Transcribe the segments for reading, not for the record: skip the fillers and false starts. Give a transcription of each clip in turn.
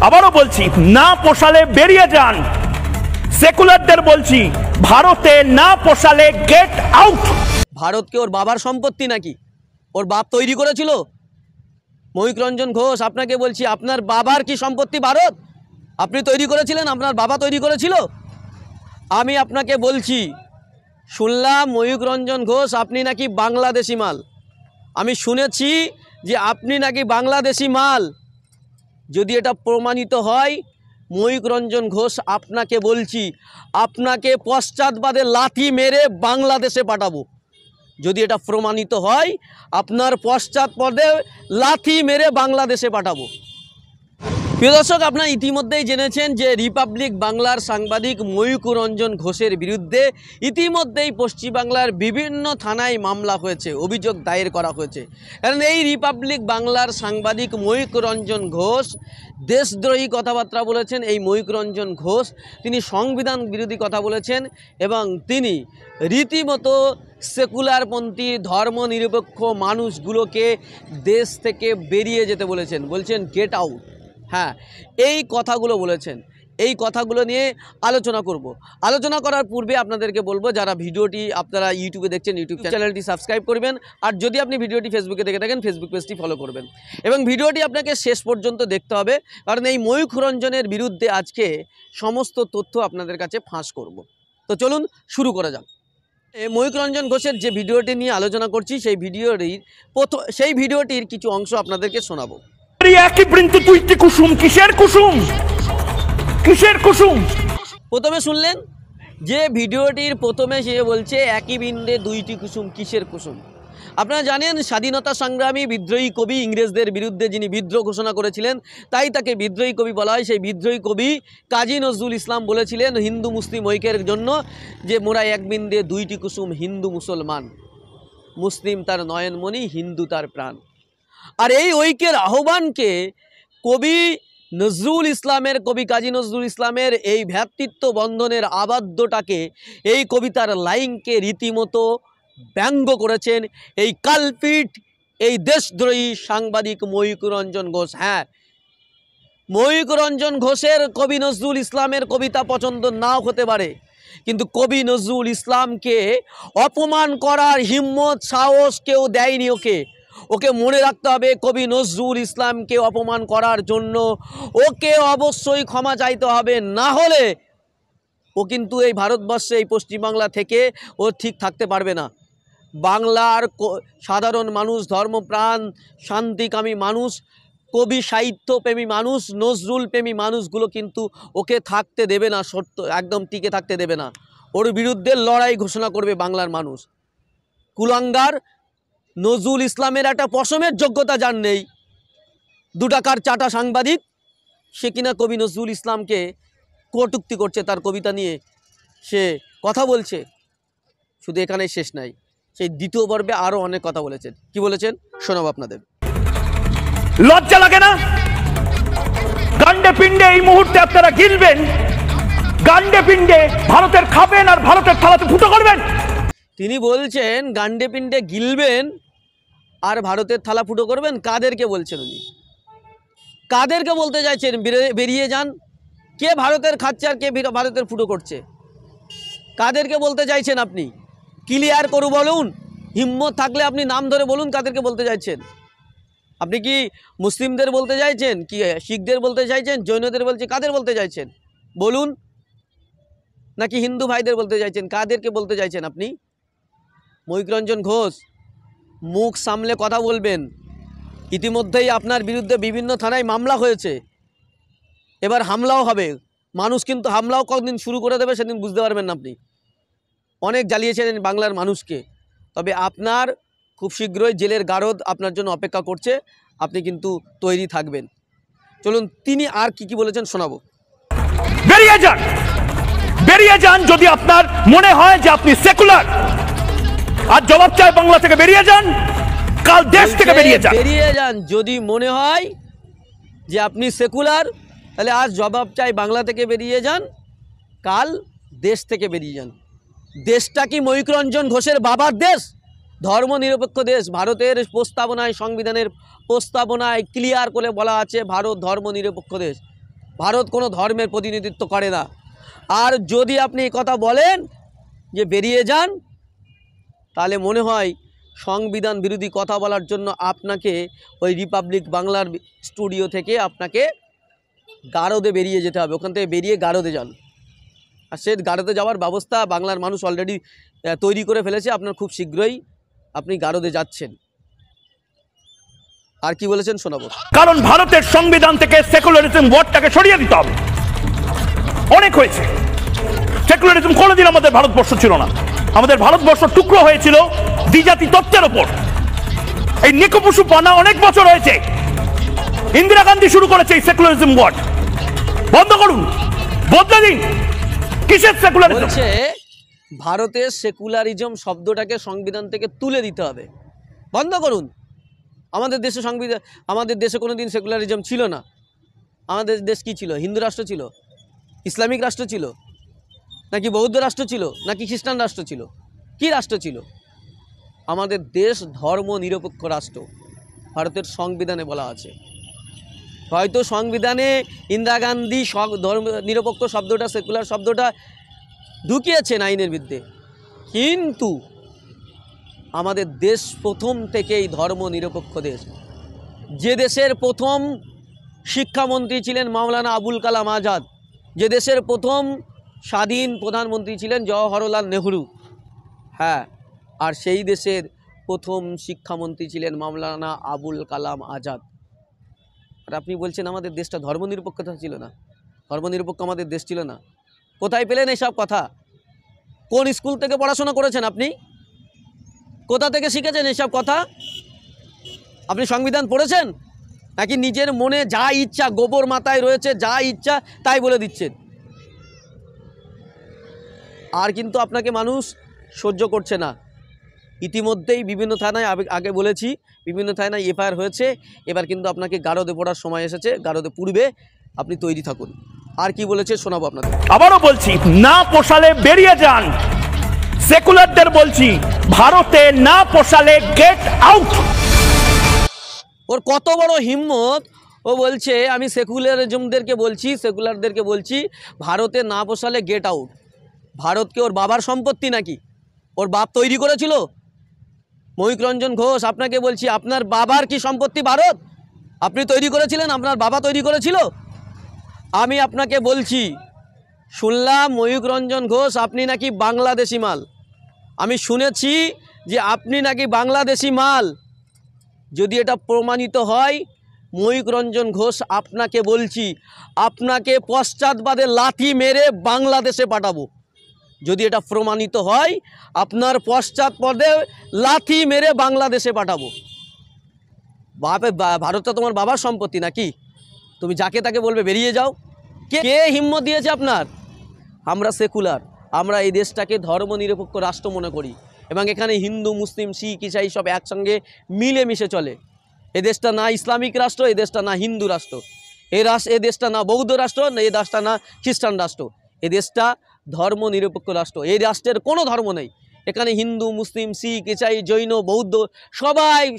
আবারও বলছি, না পোষালে বেরিয়ে যান। সেকুলারদের বলছি, ভারতে না পোষালে গেট আউট। ভারতকে ওর বাবার সম্পত্তি নাকি? ওর বাপ তৈরি করেছিল? মহিক রঞ্জন ঘোষ, আপনাকে বলছি, আপনার বাবার কি সম্পত্তি ভারত? আপনি তৈরি করেছিলেন? আপনার বাবা তৈরি করেছিল? আমি আপনাকে বলছি, শুনলাম মহিক রঞ্জন ঘোষ আপনি নাকি বাংলাদেশি মাল। আমি শুনেছি যে আপনি নাকি বাংলাদেশি মাল। যদি এটা প্রমাণিত হয়, মহিক রঞ্জন ঘোষ আপনাকে বলছি, আপনাকে পশ্চাৎবাদে লাথি মেরে বাংলাদেশে পাঠাবো। যদি এটা প্রমাণিত হয়, আপনার পশ্চাৎপদে লাথি মেরে বাংলাদেশে পাঠাবো। প্রিয় দর্শক, আপনারা ইতিমধ্যেই জেনেছেন যে রিপাবলিক বাংলার সাংবাদিক মহিক রঞ্জন ঘোষের বিরুদ্ধে ইতিমধ্যেই পশ্চিমবাংলার বিভিন্ন থানায় মামলা হয়েছে, অভিযোগ দায়ের করা হয়েছে। কারণ এই রিপাবলিক বাংলার সাংবাদিক মহিক রঞ্জন ঘোষ দেশদ্রোহী কথাবার্তা বলেছেন। এই মহিক রঞ্জন ঘোষ তিনি সংবিধান বিরোধী কথা বলেছেন এবং তিনি রীতিমতো সেকুলারপন্থী ধর্মনিরপেক্ষ মানুষগুলোকে দেশ থেকে বেরিয়ে যেতে বলেছেন, বলছেন গেট আউট। হ্যাঁ, এই কথাগুলো বলেছেন। এই কথাগুলো নিয়ে আলোচনা করব। আলোচনা করার পূর্বে আপনাদেরকে বলবো, যারা ভিডিওটি আপনারা ইউটিউবে দেখছেন, ইউটিউব চ্যানেলটি সাবস্ক্রাইব করবেন। আর যদি আপনি ভিডিওটি ফেসবুকে দেখে থাকেন, ফেসবুক পেজটি ফলো করবেন। এবং ভিডিওটি আপনাকে শেষ পর্যন্ত দেখতে হবে, কারণ এই মহিক রঞ্জনের বিরুদ্ধে আজকে সমস্ত তথ্য আপনাদের কাছে ফাঁস করব। তো চলুন শুরু করা যাক। মহিক রঞ্জন ঘোষের যে ভিডিওটি নিয়ে আলোচনা করছি, সেই ভিডিওটির কিছু অংশ আপনাদেরকে শোনাবো। একই বৃন্ত দুইটি কুসুম, কিসের কুসুম? কিসের কুসুম? প্রথমে শুনলেন যে ভিডিওটির প্রথমে সে বলছে একই বৃন্দে দুইটি কুসুম, কিসের কুসুম? আপনারা জানেন স্বাধীনতা সংগ্রামী বিদ্রোহী কবি, ইংরেজদের বিরুদ্ধে যিনি বিদ্রোহ ঘোষণা করেছিলেন, তাই তাকে বিদ্রোহী কবি বলা হয়। সেই বিদ্রোহী কবি কাজী নজরুল ইসলাম বলেছিলেন হিন্দু মুসলিম ঐক্যের জন্য যে মোরা এক বৃন্দে দুইটি কুসুম, হিন্দু মুসলমান, মুসলিম তার নয়নমণি, হিন্দু তার প্রাণ। আর এই ঐক্যের আহ্বানকে কবি নজরুল ইসলামের, কবি কাজী নজরুল ইসলামের এই ভ্রাতৃত্ব বন্ধনের আবদ্ধটাকে, এই কবিতার লাইনকে রীতিমতো ব্যঙ্গ করেছেন এই কালপিট, এই দেশদ্রোহী সাংবাদিক মহিক রঞ্জন ঘোষ। হ্যাঁ, মহিক রঞ্জন ঘোষের কবি নজরুল ইসলামের কবিতা পছন্দ নাও হতে পারে, কিন্তু কবি নজরুল ইসলামকে অপমান করার হিম্মত, সাহস কেউ দেয়নি ওকে। ওকে মনে রাখতে হবে, কবি নজরুল ইসলামকে অপমান করার জন্য ওকে অবশ্যই ক্ষমা চাইতে হবে, না হলে ও কিন্তু এই ভারতবর্ষে, এই পশ্চিমবাংলা থেকে ও ঠিক থাকতে পারবে না। বাংলার সাধারণ মানুষ, ধর্মপ্রাণ, শান্তিকামী মানুষ, কবি সাহিত্যপ্রেমী মানুষ, নজরুল প্রেমী মানুষগুলো কিন্তু ওকে থাকতে দেবে না, সত্য একদম টিকে থাকতে দেবে না। ওর বিরুদ্ধে লড়াই ঘোষণা করবে বাংলার মানুষ। কুলাঙ্গার নজরুল ইসলামের একটা পশমের যোগ্যতা যার নেই, 2 টাকার চাটা সাংবাদিক, সে কিনা কবি নজরুল ইসলামকে কটূক্তি করছে, তার কবিতা নিয়ে সে কথা বলছে। শুধু এখানেই শেষ নাই, সেই দ্বিতীয় পর্বে আরও অনেক কথা বলেছেন। কি বলেছেন শোনাবো আপনাদের। লজ্জা লাগে না? গান্ডে পিণ্ডে এই মুহূর্তে আপনারা গিলবেন, গান্ডে পিণ্ডে ভারতের খাবেন আর ভারতের থালাতে ফুটো করবেন। তিনি বলছেন গান্ডে পিণ্ডে গিলবেন আর ভারতের থালা ফুটো করবেন। কাদেরকে বলছেন উনি? কাদেরকে বলতে চাইছেন বেরিয়ে যান? কে ভারতের খাচ্ছে আর কে ভারতের ফুটো করছে? কাদেরকে বলতে চাইছেন আপনি? ক্লিয়ার করু বলুন, হিম্মত থাকলে আপনি নাম ধরে বলুন কাদেরকে বলতে চাইছেন। আপনি কি মুসলিমদের বলতে চাইছেন, কি শিখদের বলতে চাইছেন, জৈনদের বলছে, কাদের বলতে চাইছেন বলুন? নাকি হিন্দু ভাইদের বলতে চাইছেন? কাদেরকে বলতে চাইছেন আপনি? মহিক রঞ্জন ঘোষ, মুখ সামলে কথা বলবেন। ইতিমধ্যেই আপনার বিরুদ্ধে বিভিন্ন থানায় মামলা হয়েছে, এবার হামলাও হবে। মানুষ কিন্তু হামলাও কতদিন শুরু করে দেবে সেদিন বুঝতে পারবেন না। আপনি অনেক জ্বালিয়েছেন বাংলার মানুষকে, তবে আপনার খুব শীঘ্রই জেলের গারদ আপনার জন্য অপেক্ষা করছে, আপনি কিন্তু তৈরি থাকবেন। চলুন তিনি আর কি বলেছেন শোনাবো। বেরিয়ে যান, বেরিয়ে যান যদি আপনার মনে হয় যে আপনি সেকুলার। আর জবাব চাই বাংলা থেকে বেরিয়ে যান, কাল দেশ থেকে বেরিয়ে যান। বেরিয়ে যান যদি মনে হয় যে আপনি সেকুলার, তাহলে আজ জবাব চাই বাংলা থেকে বেরিয়ে যান, কাল দেশ থেকে বেরিয়ে যান। দেশটা কি মহিক রঞ্জন ঘোষের বাবার দেশ? ধর্মনিরপেক্ষ দেশ। ভারতের প্রস্তাবনায়, সংবিধানের প্রস্তাবনায় ক্লিয়ার করে বলা আছে ভারত ধর্মনিরপেক্ষ দেশ। ভারত কোনো ধর্মের প্রতিনিধিত্ব করে না। আর যদি আপনি এই কথা বলেন যে বেরিয়ে যান, তাহলে মনে হয় সংবিধান বিরোধী কথা বলার জন্য আপনাকে ওই রিপাবলিক বাংলার স্টুডিও থেকে আপনাকে গারদে বেরিয়ে যেতে হবে। ওখান থেকে বেরিয়ে গারদে যান। আর সে গারদে যাওয়ার ব্যবস্থা বাংলার মানুষ অলরেডি তৈরি করে ফেলেছে। আপনার খুব শীঘ্রই আপনি গারদে যাচ্ছেন। আর কি বলেছেন শোনাবো। কারণ ভারতের সংবিধান থেকে সেকুলারিজম ওয়ার্ডটাকে সরিয়ে দিতে হবে। অনেক হয়েছে। সেকুলারিজম কোনোদিন আমাদের ভারতবর্ষ ছিল না। আমাদের ভারতবর্ষ টুকরো হয়েছিল দ্বিজাতি তত্ত্বের ওপর। এই নিকপশু পানা অনেক বছর হয়েছে। ইন্দিরা গান্ধী শুরু করেছে এই সেকুলারিজম ওয়ার্ড। বন্ধ করুন, বদলে দিন। কিসের সেকুলারিজম? বলছে ভারতের সেকুলারিজম শব্দটাকে সংবিধান থেকে তুলে দিতে হবে, বন্ধ করুন। আমাদের দেশে সংবিধান, আমাদের দেশে কোনোদিন সেকুলারিজম ছিল না। আমাদের দেশ কি ছিল? হিন্দু রাষ্ট্র ছিল, ইসলামিক রাষ্ট্র ছিল, নাকি বৌদ্ধ রাষ্ট্র ছিল, নাকি খ্রিস্টান রাষ্ট্র ছিল? কি রাষ্ট্র ছিল? আমাদের দেশ ধর্ম নিরপেক্ষ রাষ্ট্র, ভারতের সংবিধানে বলা আছে। হয়তো সংবিধানে ইন্দিরা গান্ধী ধর্ম নিরপেক্ষ শব্দটা, সেকুলার শব্দটা ঢুকিয়েছেন আইনের বিরুদ্ধে, কিন্তু আমাদের দেশ প্রথম থেকেই ধর্ম নিরপেক্ষ দেশ। যে দেশের প্রথম শিক্ষামন্ত্রী ছিলেন মাওলানা আবুল কালাম আজাদ, যে দেশের প্রথম স্বাধীন প্রধানমন্ত্রী ছিলেন জওহরলাল নেহরু, হ্যাঁ, আর সেই দেশের প্রথম শিক্ষামন্ত্রী ছিলেন মাওলানা আবুল কালাম আজাদ। আর আপনি বলছেন আমাদের দেশটা ধর্মনিরপেক্ষতা ছিল না? ধর্মনিরপেক্ষ আমাদের দেশ ছিল না। কোথায় পেলেন এইসব কথা? কোন স্কুল থেকে পড়াশোনা করেছেন আপনি? কোথা থেকে শিখেছেন এইসব কথা? আপনি সংবিধান পড়েছেন, নাকি নিজের মনে যা ইচ্ছা, গোবর মাথায় রয়েছে, যা ইচ্ছা তাই বলে দিচ্ছেন? আর কিন্তু আপনাকে মানুষ সহ্য করছে না। ইতিমধ্যেই বিভিন্ন থানায়, আগে বলেছি, বিভিন্ন থানায় এফআইআর হয়েছে। এবার কিন্তু আপনাকে গারদে পড়ার সময় এসেছে। গারদে পূর্বে আপনি তৈরি থাকুন। আর কি বলেছে শোনাবো আপনাদের। আবারও বলছি, না পোষালে বেরিয়ে যান। সেকুলারদের বলছি, ভারতে না পোষালে গেট আউট। ওর কত বড় হিম্মত! ও বলছে আমি সেকুলারিজমদেরকে বলছি, সেকুলারদেরকে বলছি, ভারতে না পোষালে গেট আউট। ভারতকে ওর বাবার সম্পত্তি নাকি? ওর বাপ তৈরি করেছিল? মহিক রঞ্জন ঘোষ, আপনাকে বলছি, আপনার বাবার কি সম্পত্তি ভারত? আপনি তৈরি করেছিলেন? আপনার বাবা তৈরি করেছিল? আমি আপনাকে বলছি, শুনলাম মহিক রঞ্জন ঘোষ আপনি নাকি বাংলাদেশি মাল। আমি শুনেছি যে আপনি নাকি বাংলাদেশি মাল। যদি এটা প্রমাণিত হয়, মহিক রঞ্জন ঘোষ আপনাকে বলছি, আপনাকে পশ্চাৎবাদে লাথি মেরে বাংলাদেশে পাঠাবো। যদি এটা প্রমাণিত হয়, আপনার পশ্চাৎপদে লাথি মেরে বাংলাদেশে পাঠাবো। ভারতটা তোমার বাবার সম্পত্তি নাকি? তুমি যাকে তাকে বলবে বেরিয়ে যাও? কে হিম্মত দিয়েছে আপনার? আমরা সেকুলার, আমরা এই দেশটাকে ধর্মনিরপেক্ষ রাষ্ট্র মনে করি, এবং এখানে হিন্দু, মুসলিম, শিখ, ইসাই সব একসঙ্গে মিলেমিশে চলে। এ দেশটা না ইসলামিক রাষ্ট্র, এ দেশটা না হিন্দু রাষ্ট্র, এ দেশটা না বৌদ্ধ রাষ্ট্র, এই দেশটা না খ্রিস্টান রাষ্ট্র। এ দেশটা ধর্মনিরপেক্ষ রাষ্ট্র। এই রাষ্ট্রের কোনো ধর্ম নেই। এখানে হিন্দু, মুসলিম, শিখ, ইসাই, জৈন, বৌদ্ধ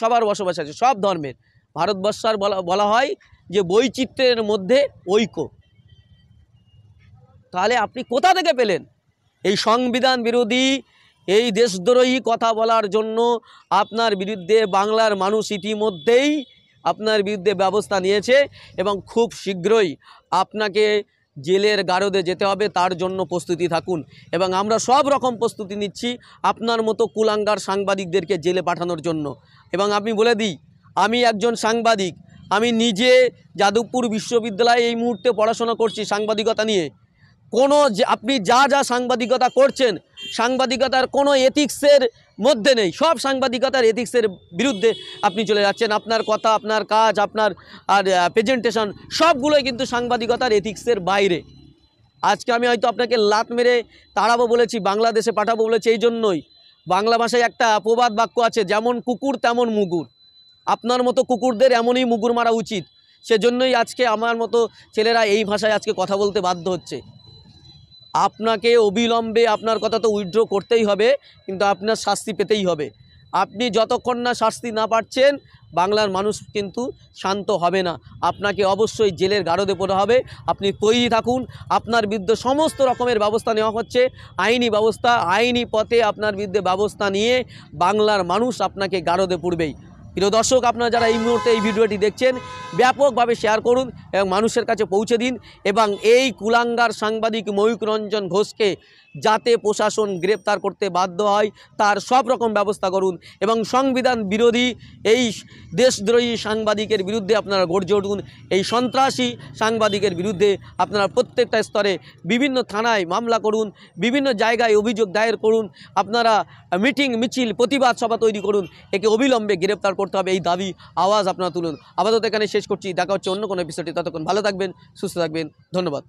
সবার বসবাস আছে, সব ধর্মের। ভারতবর্ষের বলা হয় যে বৈচিত্র্যের মধ্যে ঐক্য। তাহলে আপনি কোথা থেকে পেলেন এই সংবিধান বিরোধী, এই দেশদ্রোহী কথা বলার জন্য? আপনার বিরুদ্ধে বাংলার মানুষ ইতিমধ্যেই আপনার বিরুদ্ধে ব্যবস্থা নিয়েছে, এবং খুব শীঘ্রই আপনাকে জেলের গারদে যেতে হবে। তার জন্য প্রস্তুতি থাকুন, এবং আমরা সব রকম প্রস্তুতি নিচ্ছি আপনার মতো কুলাঙ্গার সাংবাদিকদেরকে জেলে পাঠানোর জন্য। এবং আমি বলে দিই, আমি একজন সাংবাদিক, আমি নিজে যাদবপুর বিশ্ববিদ্যালয়ে এই মুহূর্তে পড়াশোনা করছি সাংবাদিকতা নিয়ে। আপনি যা সাংবাদিকতা করছেন, সাংবাদিকতার কোনো এথিক্সের মধ্যে নেই। সব সাংবাদিকতার এথিক্সের বিরুদ্ধে আপনি চলে যাচ্ছেন। আপনার কথা, আপনার কাজ, আপনার প্রেজেন্টেশন সবগুলোই কিন্তু সাংবাদিকতার এথিক্সের বাইরে। আজকে আমি হয়তো আপনাকে লাত মেরে তাড়াবো বলেছি, বাংলাদেশে পাঠাবো বলেছি এই জন্যই। বাংলা ভাষায় একটা প্রবাদ বাক্য আছে, যেমন কুকুর তেমন মুগুর। আপনার মতো কুকুরদের এমনই মুগুর মারা উচিত। সেজন্যই আজকে আমার মতো ছেলেরা এই ভাষায় আজকে কথা বলতে বাধ্য হচ্ছে। আপনাকে অবিলম্বে আপনার কথা তো উইথড্র করতেই হবে, কিন্তু আপনার শাস্তি পেতেই হবে। আপনি যতক্ষণ না শাস্তি না পাচ্ছেন, বাংলার মানুষ কিন্তু শান্ত হবে না। আপনাকে অবশ্যই জেলের গারদে পড়তে হবে। আপনি তৈরি থাকুন। আপনার বিরুদ্ধে সমস্ত রকমের ব্যবস্থা নেওয়া হচ্ছে, আইনি ব্যবস্থা, আইনি পথে আপনার বিরুদ্ধে ব্যবস্থা নিয়ে বাংলার মানুষ আপনাকে গারদে পুরবেই। প্রিয় দর্শক, আপনারা যারা এই মুহূর্তে এই ভিডিওটি দেখছেন, ব্যাপকভাবে শেয়ার করুন এবং মানুষের কাছে পৌঁছে দিন, এবং এই কুলাঙ্গার সাংবাদিক ময়ূক রঞ্জন ঘোষকে যাতে প্রশাসন গ্রেপ্তার করতে বাধ্য হয় তার সব রকম ব্যবস্থা করুন, এবং সংবিধান বিরোধী এই দেশদ্রোহী সাংবাদিকের বিরুদ্ধে আপনারা গর্জে উঠুন। এই সন্ত্রাসী সাংবাদিকের বিরুদ্ধে আপনারা প্রত্যেকটা স্তরে বিভিন্ন থানায় মামলা করুন, বিভিন্ন জায়গায় অভিযোগ দায়ের করুন, আপনারা মিটিং মিছিল প্রতিবাদ সভা তৈরি করুন। একে অবিলম্বে গ্রেপ্তার করতে হবে, এই দাবি আওয়াজ আপনারা তুলুন। আপাতত এখানে শেষ করছি, দেখা হচ্ছে অন্য কোনো এপিসোডে। ততক্ষণ ভালো থাকবেন, সুস্থ থাকবেন, ধন্যবাদ।